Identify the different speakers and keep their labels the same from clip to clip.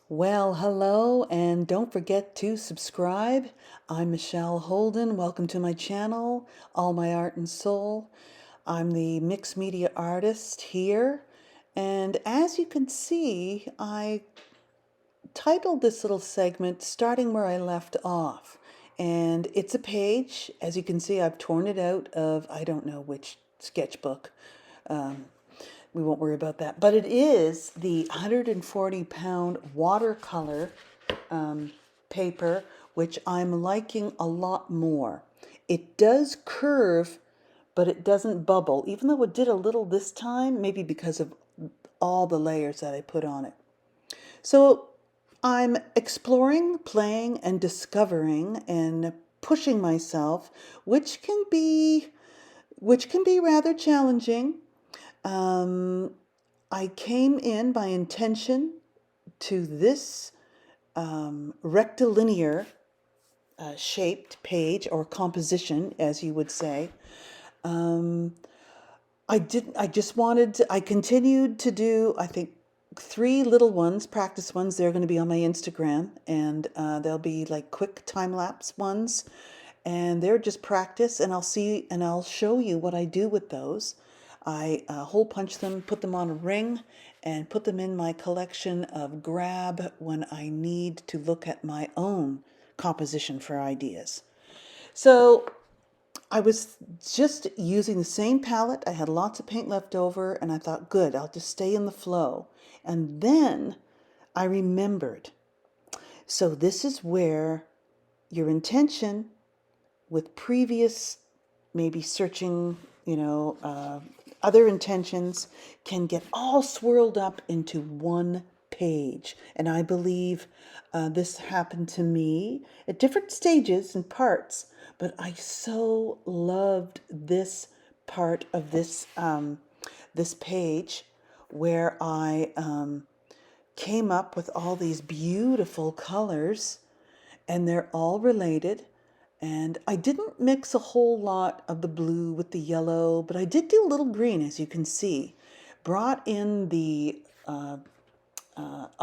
Speaker 1: Well, hello, and don't forget to subscribe. I'm Michelle Holden. Welcome to my channel, All My Art and Soul. I'm the mixed media artist here, and as you can see, I titled this little segment Starting Where I Left Off. And it's a page. As you can see, I've torn it out of I don't know which sketchbook. Um, we won't worry about that. But it is the 140-pound watercolor paper, which I'm liking a lot more. It does curve, but it doesn't bubble, even though it did a little this time, maybe because of all the layers that I put on it. So I'm exploring, playing, and discovering and pushing myself, which can be rather challenging. I came in by intention to this rectilinear shaped page or composition, as you would say. I continued to do, I think, 3 little ones, practice ones. They're going to be on my Instagram, and they'll be like quick time lapse ones, and they're just practice. And I'll show you what I do with those. I hole punch them, put them on a ring, and put them in my collection of grab when I need to look at my own composition for ideas. So I was just using the same palette. I had lots of paint left over, and I thought, good, I'll just stay in the flow. And then I remembered. So this is where your intention with previous, maybe searching, other intentions can get all swirled up into one page. And I believe this happened to me at different stages and parts, but I so loved this part of this page where I came up with all these beautiful colors, and they're all related. And I didn't mix a whole lot of the blue with the yellow, but I did do a little green, as you can see. Brought in a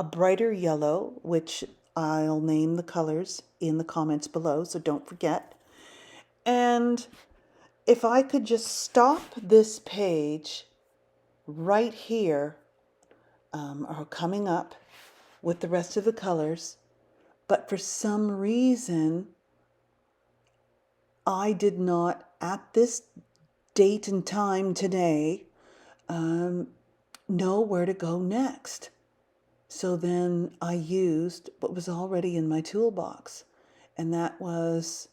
Speaker 1: brighter yellow, which I'll name the colors in the comments below, so don't forget. And if I could just stop this page right here, or coming up with the rest of the colors, but for some reason, I did not, at this date and time today, know where to go next. So then I used what was already in my toolbox, and that was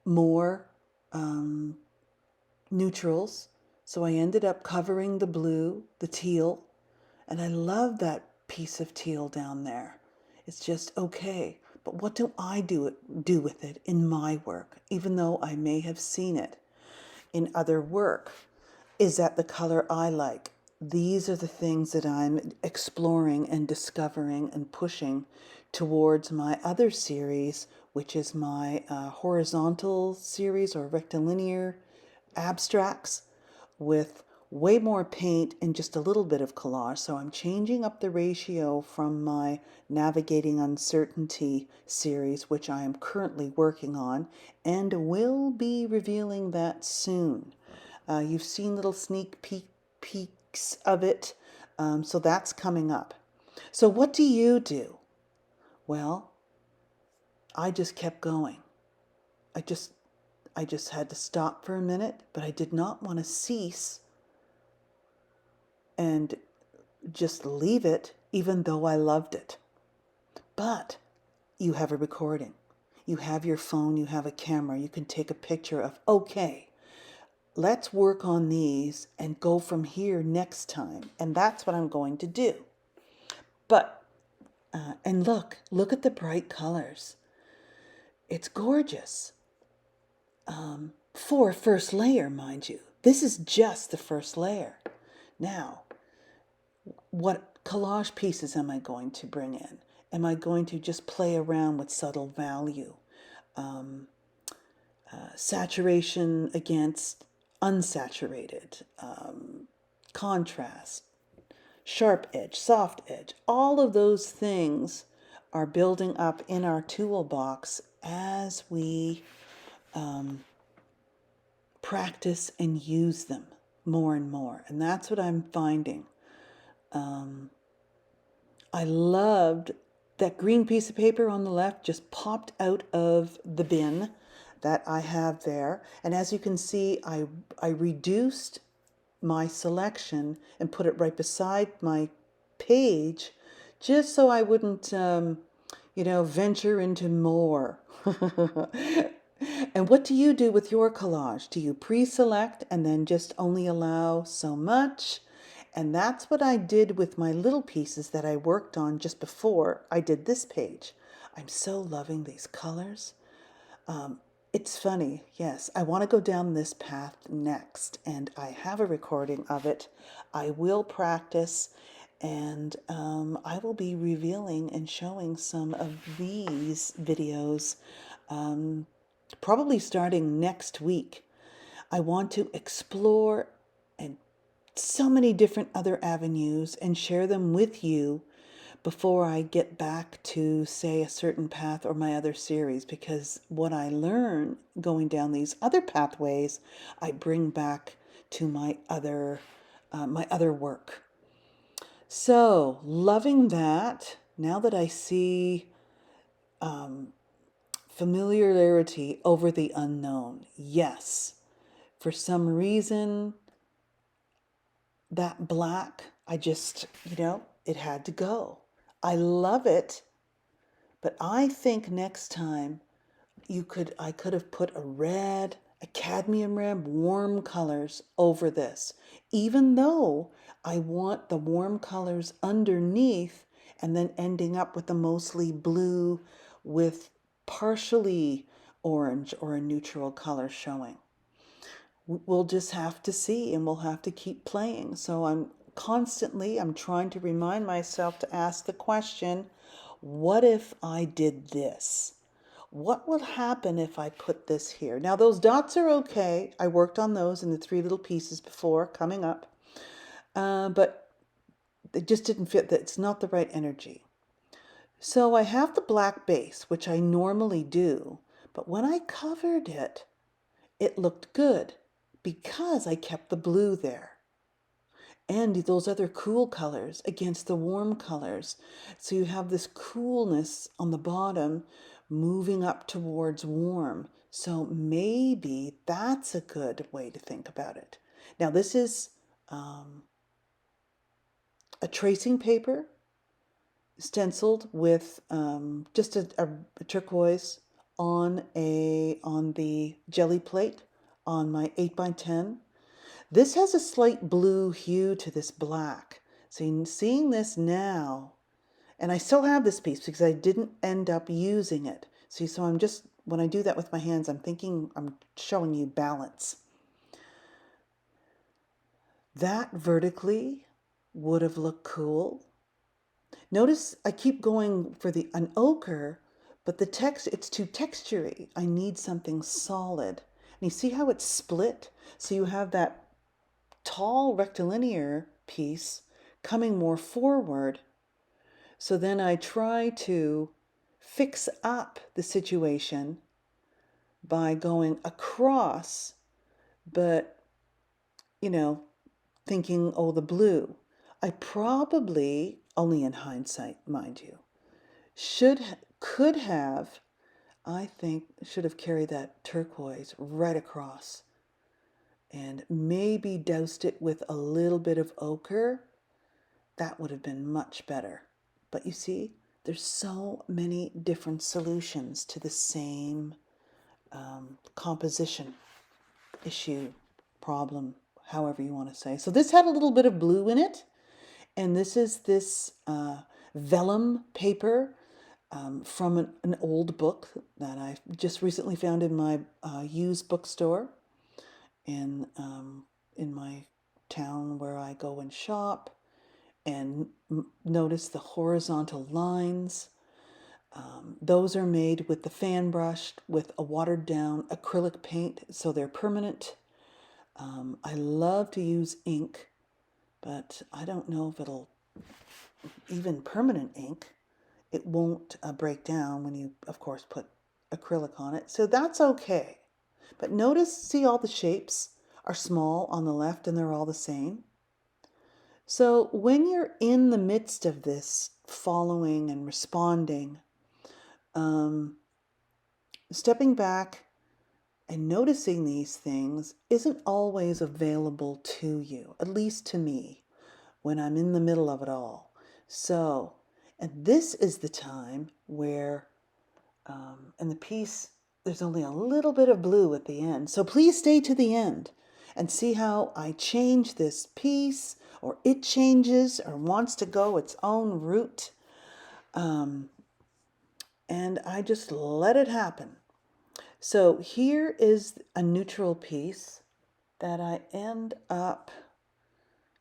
Speaker 1: more neutrals. So I ended up covering the blue, the teal, and I love that piece of teal down there. It's just okay. But what do I do with it in my work, even though I may have seen it in other work? Is that the color I like? These are the things that I'm exploring and discovering and pushing towards my other series, which is my horizontal series or rectilinear abstracts with way more paint and just a little bit of collage. So I'm changing up the ratio from my Navigating Uncertainty series, which I am currently working on, and will be revealing that soon. You've seen little sneak peeks of it, so that's coming up. So what do you do? Well, I just kept going. I just had to stop for a minute, but I did not want to cease and just leave it, even though I loved it. But you have a recording. You have your phone, you have a camera, you can take a picture of, okay, let's work on these and go from here next time. And that's what I'm going to do. But, and look at the bright colors. It's gorgeous. For a first layer, mind you. This is just the first layer. Now, what collage pieces am I going to bring in? Am I going to just play around with subtle value? Saturation against unsaturated, contrast, sharp edge, soft edge, all of those things are building up in our toolbox as we practice and use them more and more. And that's what I'm finding. I loved that green piece of paper on the left just popped out of the bin that I have there. And as you can see, I reduced my selection and put it right beside my page just so I wouldn't, venture into more. And what do you do with your collage? Do you pre-select and then just only allow so much? And that's what I did with my little pieces that I worked on just before I did this page. I'm so loving these colors. It's funny, yes, I want to go down this path next, and I have a recording of it. I will practice, and I will be revealing and showing some of these videos probably starting next week. I want to explore and so many different other avenues and share them with you before I get back to, say, a certain path or my other series, because what I learn going down these other pathways, I bring back to my other work. So, loving that. Now that I see familiarity over the unknown, yes, for some reason, that black, I just, it had to go. I love it, but I think next time I could have put a red, a cadmium red, warm colors over this, even though I want the warm colors underneath and then ending up with a mostly blue with partially orange or a neutral color showing. We'll just have to see, and we'll have to keep playing. So I'm trying to remind myself to ask the question, what if I did this? What will happen if I put this here? Now those dots are okay. I worked on those in the 3 little pieces before coming up, but it just didn't fit. It's not the right energy. So I have the black base, which I normally do, but when I covered it, it looked good because I kept the blue there and those other cool colors against the warm colors. So you have this coolness on the bottom moving up towards warm. So maybe that's a good way to think about it. Now this is a tracing paper stenciled with just a turquoise on the jelly plate on my 8x10. This has a slight blue hue to this black. So seeing this now, and I still have this piece because I didn't end up using it. See, so I'm just, when I do that with my hands, I'm showing you balance. That vertically would have looked cool. Notice I keep going for an ochre, but it's too textury. I need something solid. And you see how it's split? So you have that tall rectilinear piece coming more forward. So then I try to fix up the situation by going across, but, thinking, oh, the blue. I probably, only in hindsight, mind you, should have carried that turquoise right across and maybe doused it with a little bit of ochre. That would have been much better. But you see, there's so many different solutions to the same composition issue, problem, however you want to say. So this had a little bit of blue in it. And this is this vellum paper from an old book that I just recently found in my used bookstore in my town where I go and shop. And notice the horizontal lines. Those are made with the fan brush with a watered down acrylic paint, so they're permanent. I love to use ink, but I don't know if it'll even permanent ink, it won't break down when you, of course, put acrylic on it. So that's okay. But notice, see, all the shapes are small on the left and they're all the same. So when you're in the midst of this following and responding, stepping back and noticing these things isn't always available to you, at least to me, when I'm in the middle of it all. So, and this is the time where, in the piece, there's only a little bit of blue at the end. So please stay to the end and see how I change this piece, or it changes or wants to go its own route. And I just let it happen. So here is a neutral piece that I end up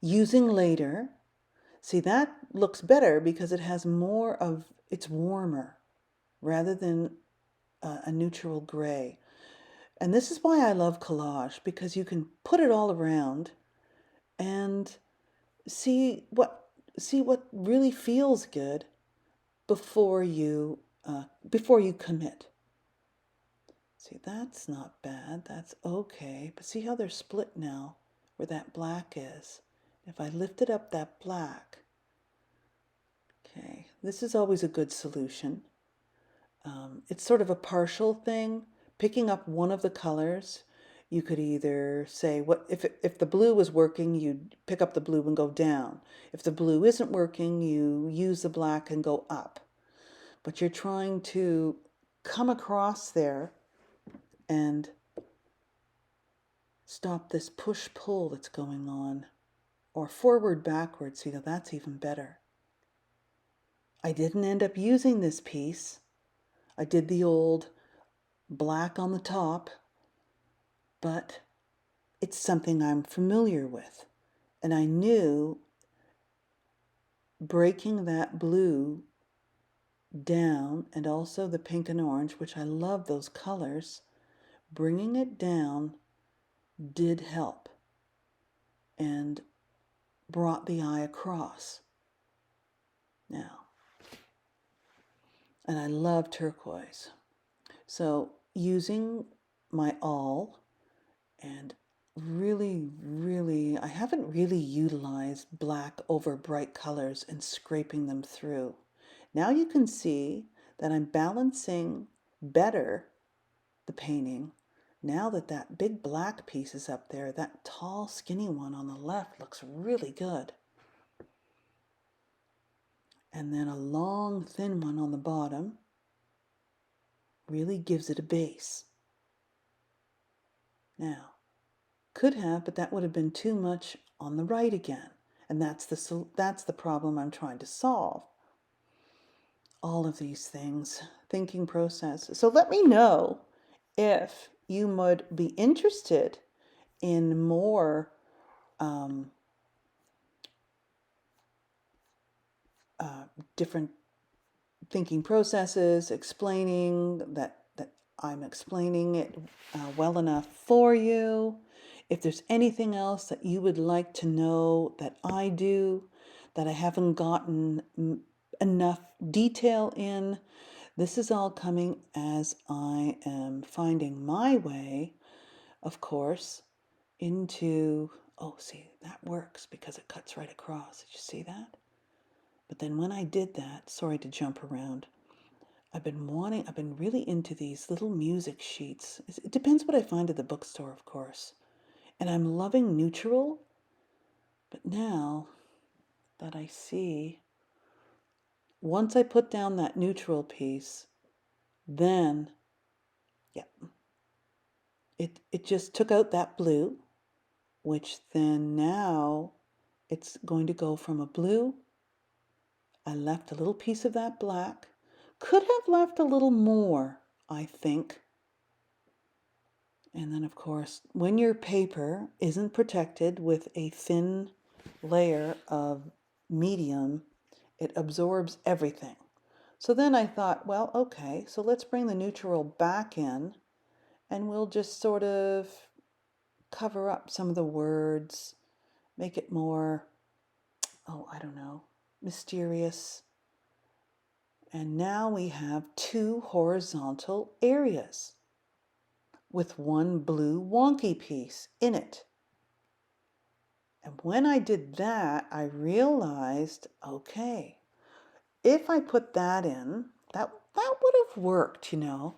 Speaker 1: using later. See, that looks better because it has more of, it's warmer rather than a neutral gray. And this is why I love collage, because you can put it all around and see what really feels good before you commit. See, that's not bad. That's okay. But see how they're split now where that black is. If I lifted up that black, okay, this is always a good solution. It's sort of a partial thing. Picking up one of the colors, you could either say, what if the blue was working, you'd pick up the blue and go down. If the blue isn't working, you use the black and go up. But you're trying to come across there and stop this push-pull that's going on. Or forward-backward, see, that's even better. I didn't end up using this piece. I did the old black on the top, but it's something I'm familiar with. And I knew breaking that blue down, and also the pink and orange, which I love those colors, bringing it down did help and brought the eye across. Now, and I love turquoise. So using my awl, and really, I haven't really utilized black over bright colors and scraping them through. Now you can see that I'm balancing better the painting. Now that that big black piece is up there, that tall skinny one on the left looks really good. And then a long thin one on the bottom really gives it a base. Now, could have, but that would have been too much on the right again. And that's the problem I'm trying to solve. All of these things, thinking process. So let me know if you would be interested in more different thinking processes, explaining that I'm explaining it well enough for you. If there's anything else that you would like to know that I do, that I haven't gotten enough detail in, this is all coming as I am finding my way, of course, into, oh, see, that works because it cuts right across. Did you see that? But then when I did that, sorry to jump around, I've been really into these little music sheets. It depends what I find at the bookstore, of course. And I'm loving neutral, but now that I see, once I put down that neutral piece, then, yep, it just took out that blue, which then now it's going to go from a blue. I left a little piece of that black. Could have left a little more, I think. And then, of course, when your paper isn't protected with a thin layer of medium, it absorbs everything. So then I thought, well, okay, so let's bring the neutral back in, and we'll just sort of cover up some of the words, make it more, oh, I don't know, mysterious. And now we have 2 horizontal areas with 1 blue wonky piece in it. And when I did that, I realized, okay, if I put that in, that would have worked, you know.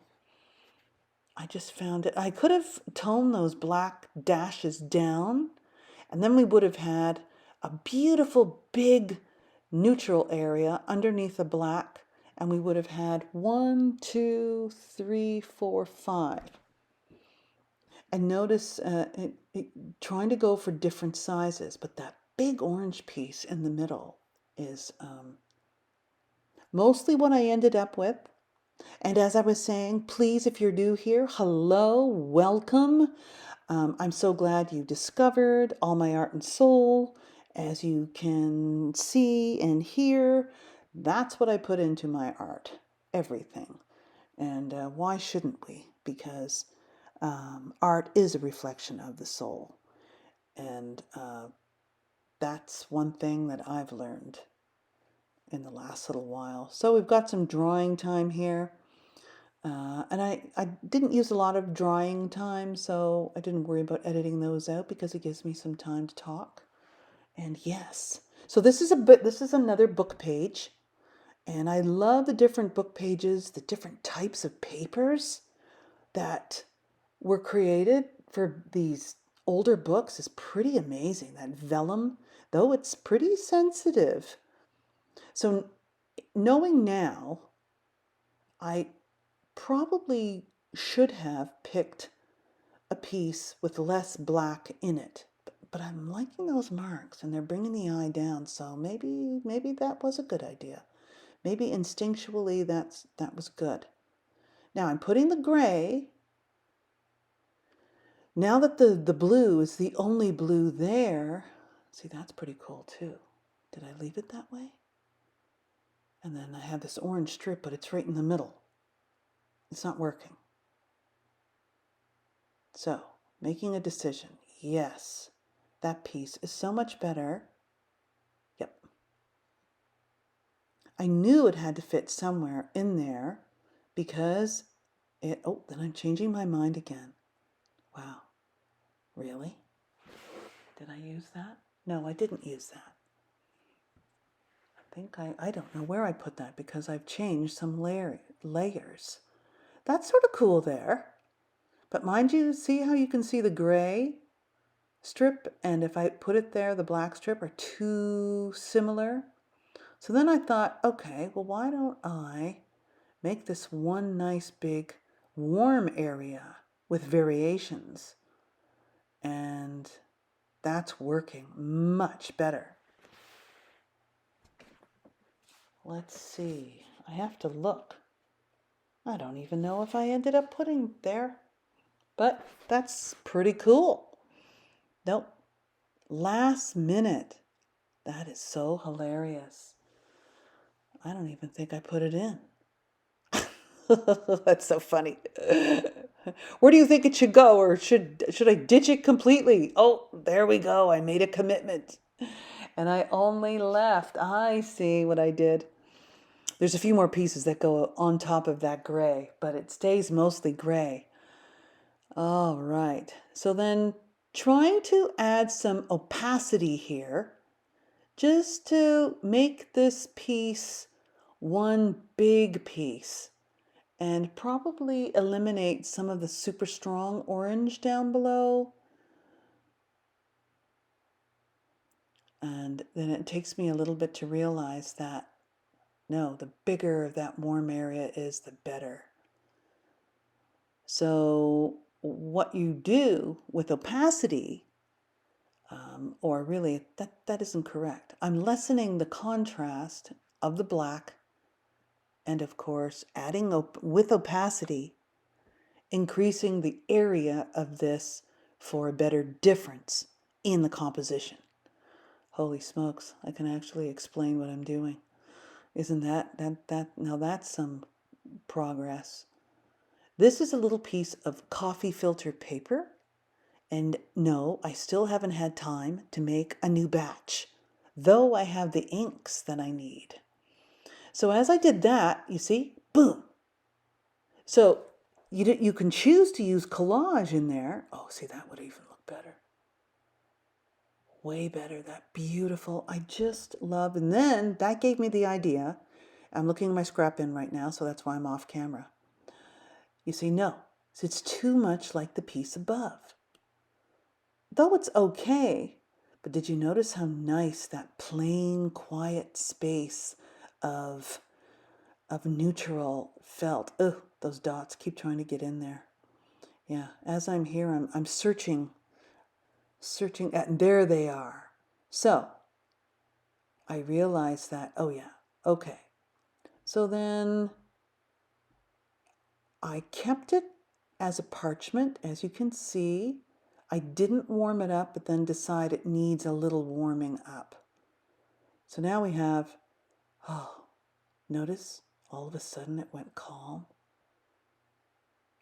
Speaker 1: I just found it. I could have toned those black dashes down, and then we would have had a beautiful big neutral area underneath the black, and we would have had 1, 2, 3, 4, 5. And notice trying to go for different sizes, but that big orange piece in the middle is mostly what I ended up with. And as I was saying, please, if you're new here, hello, welcome. I'm so glad you discovered All My Art and Soul. As you can see and hear, that's what I put into my art, everything. And why shouldn't we? Because art is a reflection of the soul. And that's one thing that I've learned in the last little while. So we've got some drawing time here. And I didn't use a lot of drawing time, so I didn't worry about editing those out because it gives me some time to talk. And yes, so this is another book page, and I love the different book pages, the different types of papers that were created for these older books is pretty amazing. That vellum, though it's pretty sensitive. So knowing now, I probably should have picked a piece with less black in it. But I'm liking those marks and they're bringing the eye down, so maybe that was a good idea. Maybe instinctually that was good. Now I'm putting the gray. Now that the blue is the only blue there, see, that's pretty cool too. Did I leave it that way? And then I have this orange strip, but it's right in the middle. It's not working. So, making a decision. Yes, that piece is so much better. Yep. I knew it had to fit somewhere in there because then I'm changing my mind again. Wow. Really? Did I use that? No, I didn't use that. I don't know where I put that because I've changed some layers. That's sort of cool there. But mind you, see how you can see the gray strip, and if I put it there, the black strip are too similar. So then I thought, okay, well, why don't I make this one nice big warm area with variations? And that's working much better. Let's see. I have to look. I don't even know if I ended up putting there, but that's pretty cool. Nope. Last minute. That is so hilarious. I don't even think I put it in. That's so funny. Where do you think it should go, or should I ditch it completely? Oh, there we go. I made a commitment. And I only left. I see what I did. There's a few more pieces that go on top of that gray, but it stays mostly gray. All right. So then trying to add some opacity here just to make this piece one big piece and probably eliminate some of the super strong orange down below. And then it takes me a little bit to realize that, no, the bigger that warm area is, the better. So what you do with opacity, or really, that isn't correct. I'm lessening the contrast of the black and, of course, adding with opacity, increasing the area of this for a better difference in the composition. Holy smokes, I can actually explain what I'm doing. Isn't that now that's some progress. This is a little piece of coffee filter paper, and no, I still haven't had time to make a new batch. though I have the inks that I need. So as I did that, you see, boom. So you can choose to use collage in there. Oh, see, that would even look better. Way better, that beautiful. I just love, and then that gave me the idea. I'm looking at my scrap bin right now, so that's why I'm off camera. You see, no, it's too much like the piece above. Though it's okay, but did you notice how nice that plain, quiet space of neutral felt? Ugh, those dots keep trying to get in there. Yeah, as I'm here, I'm searching, and there they are. So I realized that, oh yeah, okay. So then I kept it as a parchment, as you can see. I didn't warm it up, but then decide it needs a little warming up. So now we have, oh, notice all of a sudden it went calm.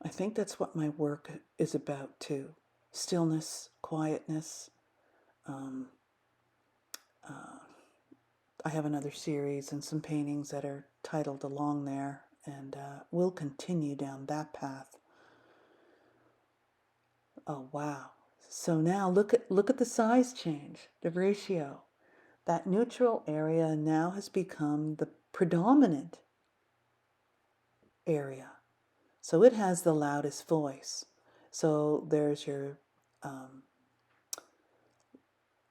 Speaker 1: I think that's what my work is about too. Stillness, quietness. I have another series and some paintings that are titled along there, and we'll continue down that path. Oh wow! So now look at the size change, the ratio. That neutral area now has become the predominant area. So it has the loudest voice. So there's your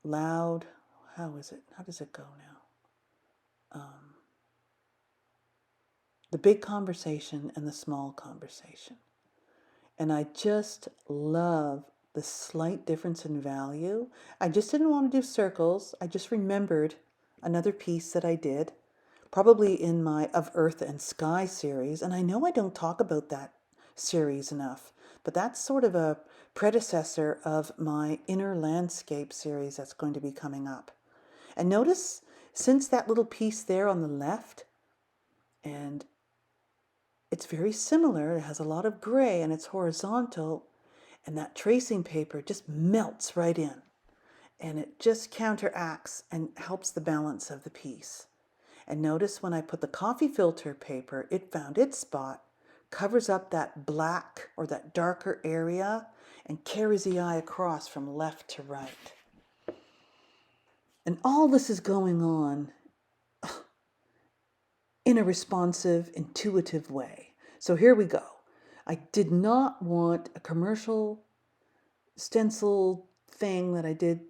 Speaker 1: loud, how is it? How does it go now? The big conversation and the small conversation. And I just love the slight difference in value. I just didn't want to do circles. I just remembered another piece that I did, probably in my Of Earth and Sky series. And I know I don't talk about that series enough, but that's sort of a predecessor of my Inner Landscape series that's going to be coming up. And notice, since that little piece there on the left, and it's very similar, it has a lot of gray and it's horizontal, and that tracing paper just melts right in, and it just counteracts and helps the balance of the piece. And notice when I put the coffee filter paper, it found its spot, covers up that black or that darker area, and carries the eye across from left to right. And all this is going on in a responsive, intuitive way. So here we go. I did not want a commercial stencil thing that I did,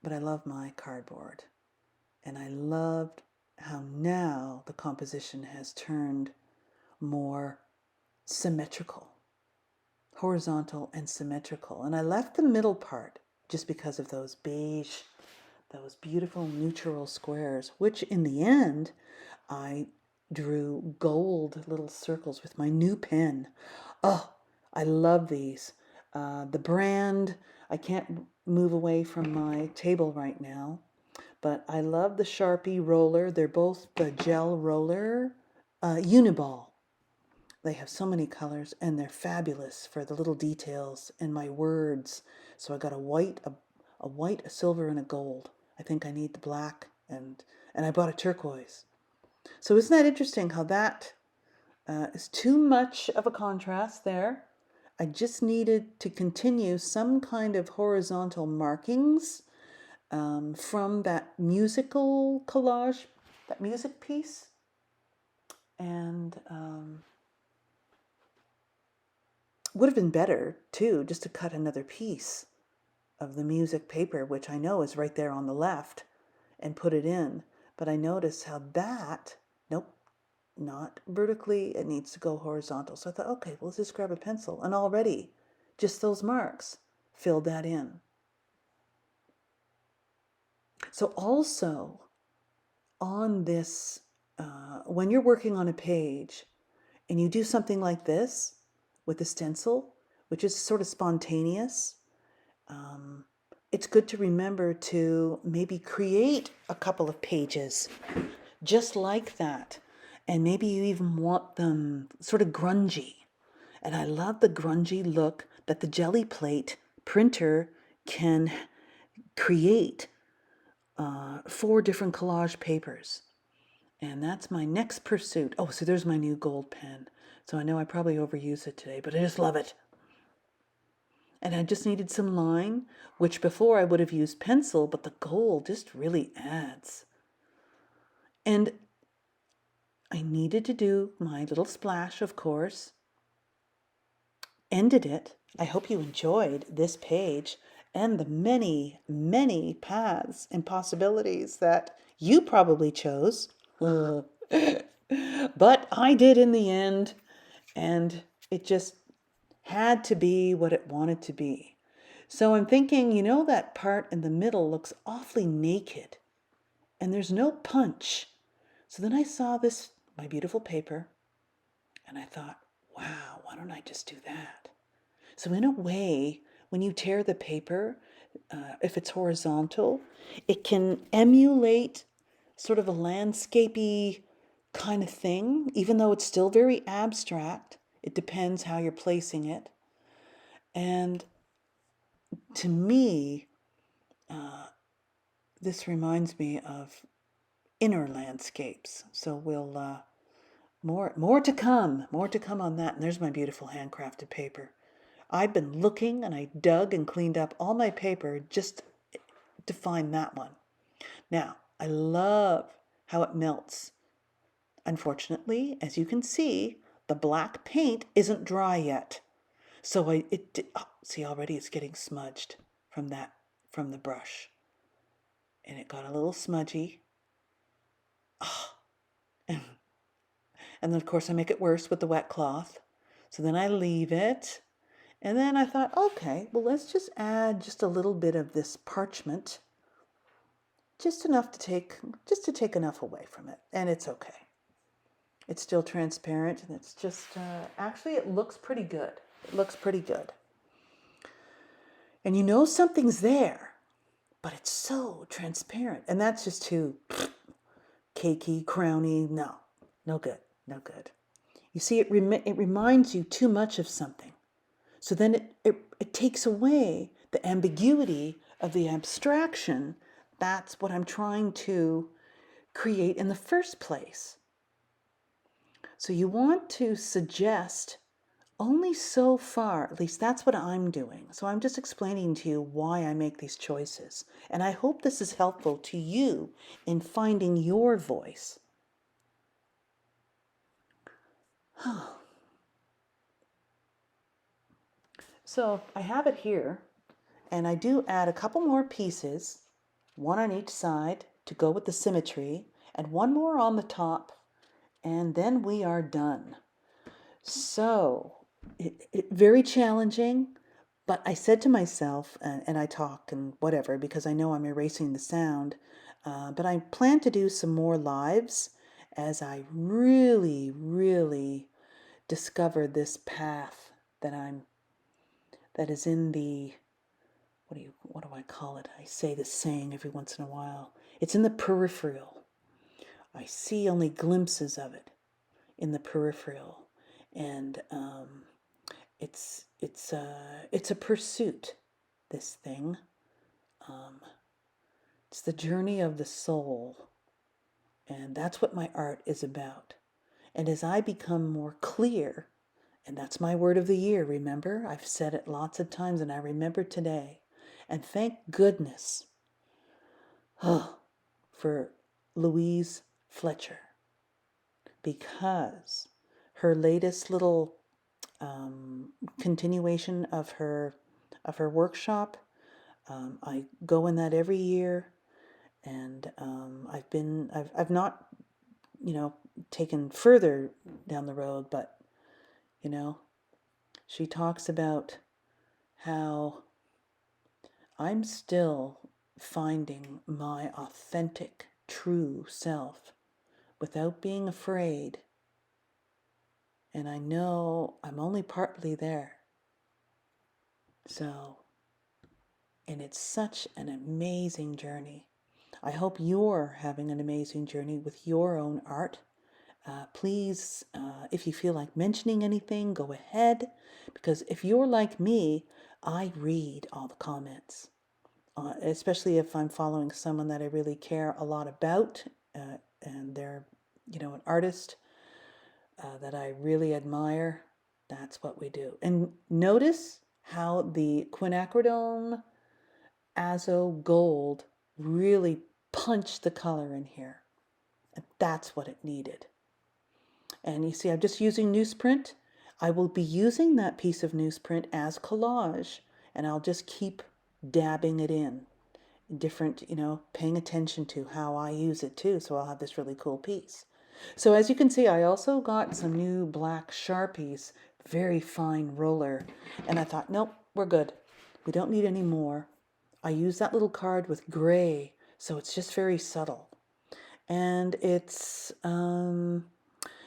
Speaker 1: but I love my cardboard. And I loved how now the composition has turned more symmetrical, horizontal and symmetrical. And I left the middle part just because of those beige, those beautiful neutral squares, which in the end, I drew gold little circles with my new pen. Oh, I love these. The brand, I can't move away from my table right now, but I love the Sharpie roller. They're both the gel roller Uniball. They have so many colors and they're fabulous for the little details and my words. So I got a white, a silver, and a gold. I think I need the black, and I bought a turquoise. So isn't that interesting how that is too much of a contrast there? I just needed to continue some kind of horizontal markings from that musical collage, that music piece. And would have been better, too, just to cut another piece of the music paper, which I know is right there on the left, and put it in. But I noticed how that, nope, not vertically, it needs to go horizontal. So I thought, okay, well, let's just grab a pencil. And already, just those marks filled that in. So also, on this, when you're working on a page, and you do something like this with a stencil, which is sort of spontaneous, it's good to remember to maybe create a couple of pages just like that. And maybe you even want them sort of grungy. And I love the grungy look that the jelly plate printer can create 4 different collage papers. And that's my next pursuit. Oh, so there's my new gold pen. So I know I probably overuse it today, but I just love it. And I just needed some line, which before I would have used pencil, but the gold just really adds. And I needed to do my little splash, of course. Ended it. I hope you enjoyed this page and the many, many paths and possibilities that you probably chose. But I did in the end, and it just had to be what it wanted to be. So I'm thinking, that part in the middle looks awfully naked, and there's no punch. So then I saw this, my beautiful paper, and I thought, wow, why don't I just do that? So in a way, when you tear the paper, if it's horizontal, it can emulate sort of a landscapey kind of thing, even though it's still very abstract. It depends how you're placing it. And to me, this reminds me of inner landscapes. So we'll more to come on that. And there's my beautiful handcrafted paper. I've been looking, and I dug and cleaned up all my paper just to find that one. Now, I love how it melts. Unfortunately, as you can see, the black paint isn't dry yet. So see, already it's getting smudged from the brush. And it got a little smudgy. And then, of course, I make it worse with the wet cloth. So then I leave it. And then I thought, okay, well, let's just add just a little bit of this parchment. Just to take enough away from it. And it's okay. It's still transparent, and it's just, actually, it looks pretty good. And something's there, but it's so transparent. And that's just too cakey, crowny. No good. You see, it reminds you too much of something. So then it takes away the ambiguity of the abstraction. That's what I'm trying to create in the first place. So you want to suggest only so far, at least that's what I'm doing. So I'm just explaining to you why I make these choices. And I hope this is helpful to you in finding your voice. So I have it here, and I do add a couple more pieces, one on each side to go with the symmetry, and one more on the top, and then we are done. So it very challenging, but I said to myself, and I talk and whatever, because I know I'm erasing the sound, but I plan to do some more lives as I really, really discover this path that is in the, what do I call it? I say this saying every once in a while. It's in the peripheral. I see only glimpses of it in the peripheral. And it's a pursuit, this thing. It's the journey of the soul. And that's what my art is about. And as I become more clear, and that's my word of the year, remember? I've said it lots of times, and I remember today. And thank goodness for Louise Fletcher, because her latest little continuation of her workshop, I go in that every year, and I've not taken further down the road, but she talks about how I'm still finding my authentic, true self without being afraid. And I know I'm only partly there. And it's such an amazing journey. I hope you're having an amazing journey with your own art. Please, if you feel like mentioning anything, go ahead. Because if you're like me, I read all the comments. especially if I'm following someone that I really care a lot about, and they're, an artist that I really admire. That's what we do. And notice how the quinacridone azo gold really punched the color in here. And that's what it needed. And you see, I'm just using newsprint. I will be using that piece of newsprint as collage, and I'll just keep dabbing it in different, paying attention to how I use it too. So I'll have this really cool piece. So as you can see, I also got some new black Sharpies, very fine roller. And I thought, nope, we're good. We don't need any more. I use that little card with gray, so it's just very subtle. And it's,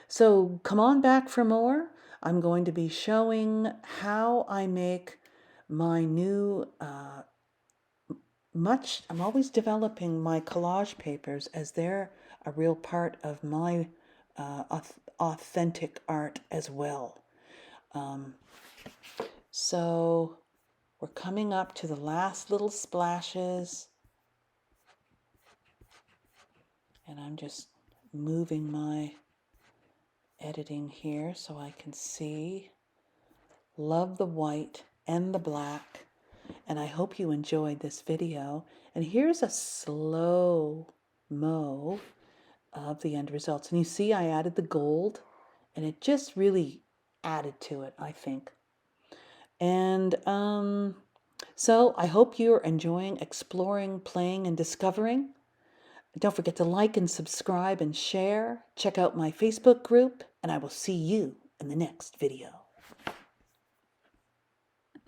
Speaker 1: so come on back for more. I'm going to be showing how I make my new, I'm always developing my collage papers as they're a real part of my authentic art as well. So we're coming up to the last little splashes, and I'm just moving my editing here so I can see. Love the white and the black, and I hope you enjoyed this video. And here's a slow-mo of the end results. And you see I added the gold, and it just really added to it, I think. And so I hope you're enjoying exploring, playing, and discovering. Don't forget to like and subscribe and share. Check out my Facebook group, and I will see you in the next video.